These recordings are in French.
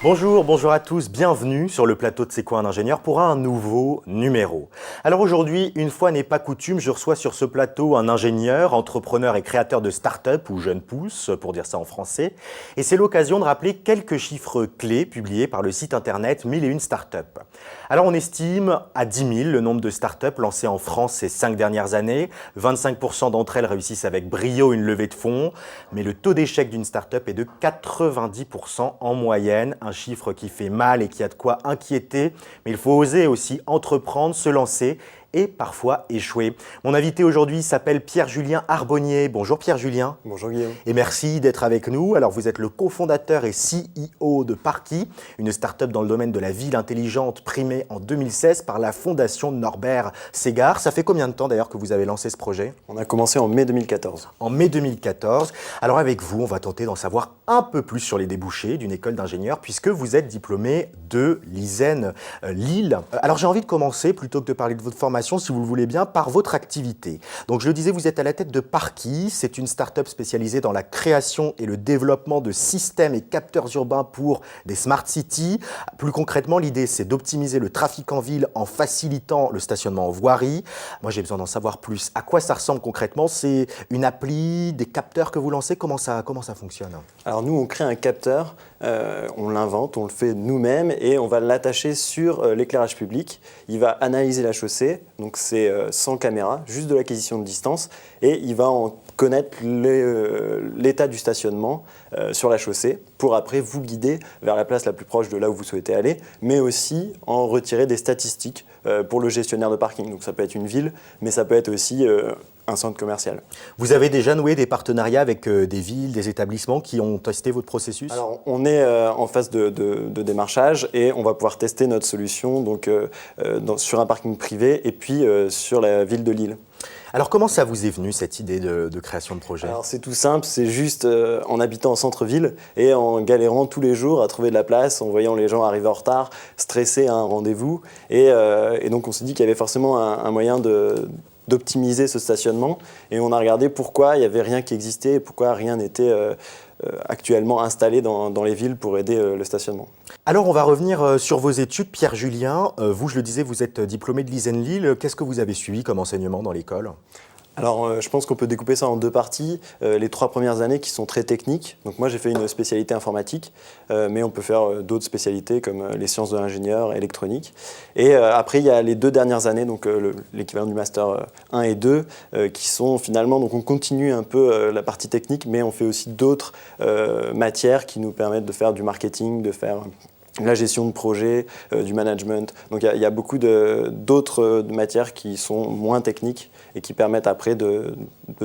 Bonjour à tous, bienvenue sur le plateau de C'est quoi un ingénieur pour un nouveau numéro. Alors aujourd'hui, une fois n'est pas coutume, je reçois sur ce plateau un ingénieur, entrepreneur et créateur de start-up ou jeune pousse, pour dire ça en français. Et c'est l'occasion de rappeler quelques chiffres clés publiés par le site internet 1001 Startup. Alors on estime à 10 000 le nombre de start-up lancées en France ces 5 dernières années. 25% d'entre elles réussissent avec brio une levée de fonds, mais le taux d'échec d'une start-up est de 90% en moyenne. Un chiffre qui fait mal et qui a de quoi inquiéter, mais il faut oser aussi entreprendre, se lancer et parfois échouer. Mon invité aujourd'hui s'appelle Pierre-Julien Arbonnier. Bonjour Pierre-Julien. Bonjour Guillaume. Et merci d'être avec nous. Alors vous êtes le cofondateur et CEO de Parky, une start-up dans le domaine de la ville intelligente primée en 2016 par la fondation Norbert Segard. Ça fait combien de temps d'ailleurs que vous avez lancé ce projet ? On a commencé en mai 2014. En mai 2014. Alors avec vous, on va tenter d'en savoir un peu plus sur les débouchés d'une école d'ingénieurs puisque vous êtes diplômé de l'ISEN Lille. Alors j'ai envie de commencer, plutôt que de parler de votre formation, si vous le voulez bien, par votre activité. Donc je le disais, vous êtes à la tête de Parky. C'est une start-up spécialisée dans la création et le développement de systèmes et capteurs urbains pour des smart cities. Plus concrètement, l'idée, c'est d'optimiser le trafic en ville en facilitant le stationnement en voirie. Moi, j'ai besoin d'en savoir plus. À quoi ça ressemble concrètement ? C'est une appli, des capteurs que vous lancez ? Comment ça fonctionne ? Alors nous, on crée un capteur, on l'invente, on le fait nous-mêmes et on va l'attacher sur l'éclairage public. Il va analyser la chaussée, donc c'est sans caméra, juste de l'acquisition de distance, et il va en connaître l'état du stationnement sur la chaussée pour après vous guider vers la place la plus proche de là où vous souhaitez aller, mais aussi en retirer des statistiques pour le gestionnaire de parking. Donc ça peut être une ville, mais ça peut être aussi un centre commercial. Vous avez déjà noué des partenariats avec des villes, des établissements qui ont testé votre processus ? Alors, on est en phase de démarchage et on va pouvoir tester notre solution donc, sur un parking privé et puis sur la ville de Lille. Alors comment ça vous est venu cette idée de création de projet ? Alors c'est tout simple, c'est juste en habitant en centre-ville et en galérant tous les jours à trouver de la place, en voyant les gens arriver en retard, stressés à un rendez-vous. Et donc on s'est dit qu'il y avait forcément un moyen d'optimiser ce stationnement. Et on a regardé pourquoi il n'y avait rien qui existait et pourquoi rien n'était actuellement installé dans les villes pour aider le stationnement. Alors on va revenir sur vos études. Pierre-Julien, vous, je le disais, vous êtes diplômé de l'ISEN Lille. Qu'est-ce que vous avez suivi comme enseignement dans l'école ? Alors, je pense qu'on peut découper ça en deux parties. Les 3 premières années qui sont très techniques. Donc moi, j'ai fait une spécialité informatique, mais on peut faire d'autres spécialités comme les sciences de l'ingénieur, électronique. Et après, il y a les 2 dernières années, donc l'équivalent du master 1 et 2, qui sont finalement, donc on continue un peu la partie technique, mais on fait aussi d'autres matières qui nous permettent de faire du marketing, de faire la gestion de projet, du management. Donc il y a beaucoup d'autres matières qui sont moins techniques et qui permettent après de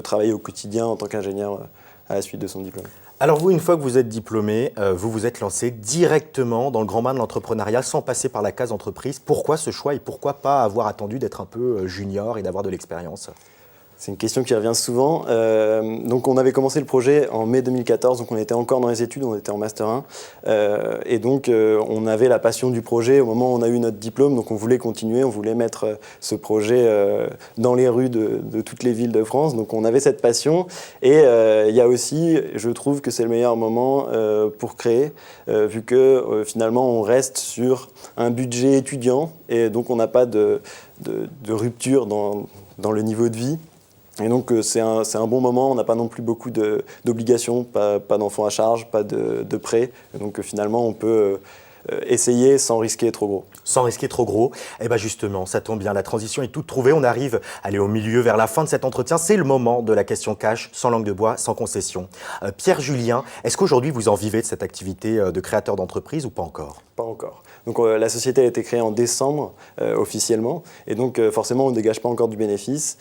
travailler au quotidien en tant qu'ingénieur à la suite de son diplôme. Alors vous, une fois que vous êtes diplômé, vous vous êtes lancé directement dans le grand bain de l'entrepreneuriat sans passer par la case entreprise. Pourquoi ce choix et pourquoi pas avoir attendu d'être un peu junior et d'avoir de l'expérience ? C'est une question qui revient souvent. Donc on avait commencé le projet en mai 2014, donc on était encore dans les études, on était en Master 1. Et donc on avait la passion du projet au moment où on a eu notre diplôme, donc on voulait continuer, on voulait mettre ce projet dans les rues de toutes les villes de France. Donc on avait cette passion. Et il y a aussi, je trouve que c'est le meilleur moment pour créer, vu que finalement on reste sur un budget étudiant et donc on n'a pas de rupture dans le niveau de vie. Et donc c'est un bon moment, on n'a pas non plus beaucoup d'obligations, pas d'enfants à charge, pas de prêts. Et donc finalement on peut essayer sans risquer trop gros. Sans risquer trop gros. Eh bien justement, ça tombe bien, la transition est toute trouvée. On arrive au milieu, vers la fin de cet entretien. C'est le moment de la question cash, sans langue de bois, sans concession. Pierre-Julien, est-ce qu'aujourd'hui vous en vivez de cette activité de créateur d'entreprise ou pas encore ? Pas encore. Donc la société a été créée en décembre officiellement et donc forcément on ne dégage pas encore du bénéfice.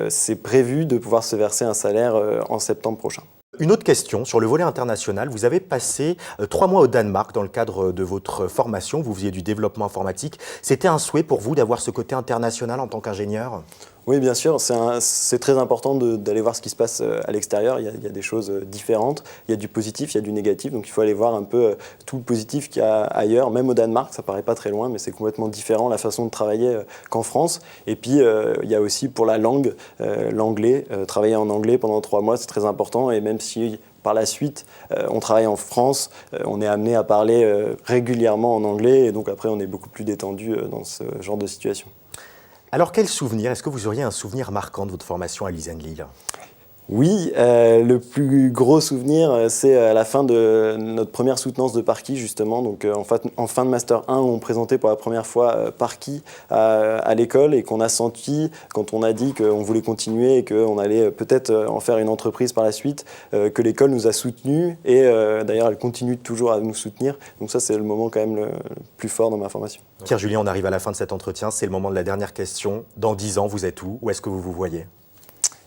C'est prévu de pouvoir se verser un salaire en septembre prochain. Une autre question sur le volet international. Vous avez passé 3 mois au Danemark dans le cadre de votre formation. Vous faisiez du développement informatique. C'était un souhait pour vous d'avoir ce côté international en tant qu'ingénieur ? Oui, bien sûr, c'est très important d'aller voir ce qui se passe à l'extérieur. Il y a des choses différentes, il y a du positif, il y a du négatif, donc il faut aller voir un peu tout le positif qu'il y a ailleurs, même au Danemark, ça paraît pas très loin, mais c'est complètement différent la façon de travailler qu'en France. Et puis il y a aussi pour la langue, l'anglais, travailler en anglais pendant 3 mois, c'est très important, et même si par la suite, on travaille en France, on est amené à parler régulièrement en anglais et donc après on est beaucoup plus détendu dans ce genre de situation. Alors quel souvenir, est-ce que vous auriez un souvenir marquant de votre formation à l'ISEN Lille? Oui, le plus gros souvenir, c'est à la fin de notre première soutenance de Parky, justement. Donc, en fin de Master 1, où on présentait pour la première fois Parky à l'école et qu'on a senti, quand on a dit qu'on voulait continuer et qu'on allait peut-être en faire une entreprise par la suite, que l'école nous a soutenus et d'ailleurs, elle continue toujours à nous soutenir. Donc ça, c'est le moment quand même le plus fort dans ma formation. Pierre-Julien, on arrive à la fin de cet entretien. C'est le moment de la dernière question. Dans 10 ans, vous êtes où? Où est-ce que vous vous voyez?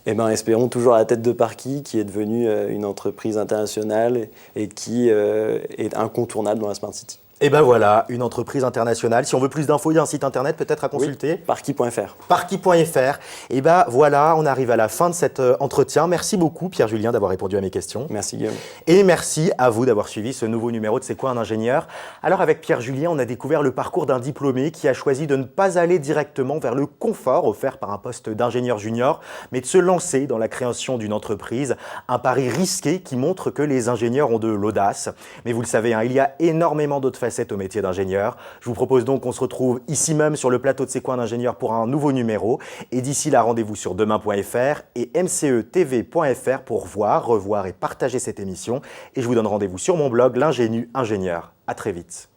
Eh bien, espérons toujours à la tête de Parky, qui est devenue une entreprise internationale et qui est incontournable dans la Smart City. Et ben voilà, une entreprise internationale. Si on veut plus d'infos, il y a un site internet peut-être à consulter. Oui, Parky.fr. Parky.fr. Et ben voilà, on arrive à la fin de cet entretien. Merci beaucoup Pierre-Julien d'avoir répondu à mes questions. Merci Guillaume. Et merci à vous d'avoir suivi ce nouveau numéro de C'est quoi un ingénieur? Alors avec Pierre-Julien, on a découvert le parcours d'un diplômé qui a choisi de ne pas aller directement vers le confort offert par un poste d'ingénieur junior, mais de se lancer dans la création d'une entreprise. Un pari risqué qui montre que les ingénieurs ont de l'audace. Mais vous le savez, il y a énormément d'autres facettes au métier d'ingénieur. Je vous propose donc qu'on se retrouve ici même sur le plateau de C'est quoi un ingénieur pour un nouveau numéro. Et d'ici là, rendez-vous sur demain.fr et mcetv.fr pour voir, revoir et partager cette émission. Et je vous donne rendez-vous sur mon blog, l'Ingénu Ingénieur. À très vite.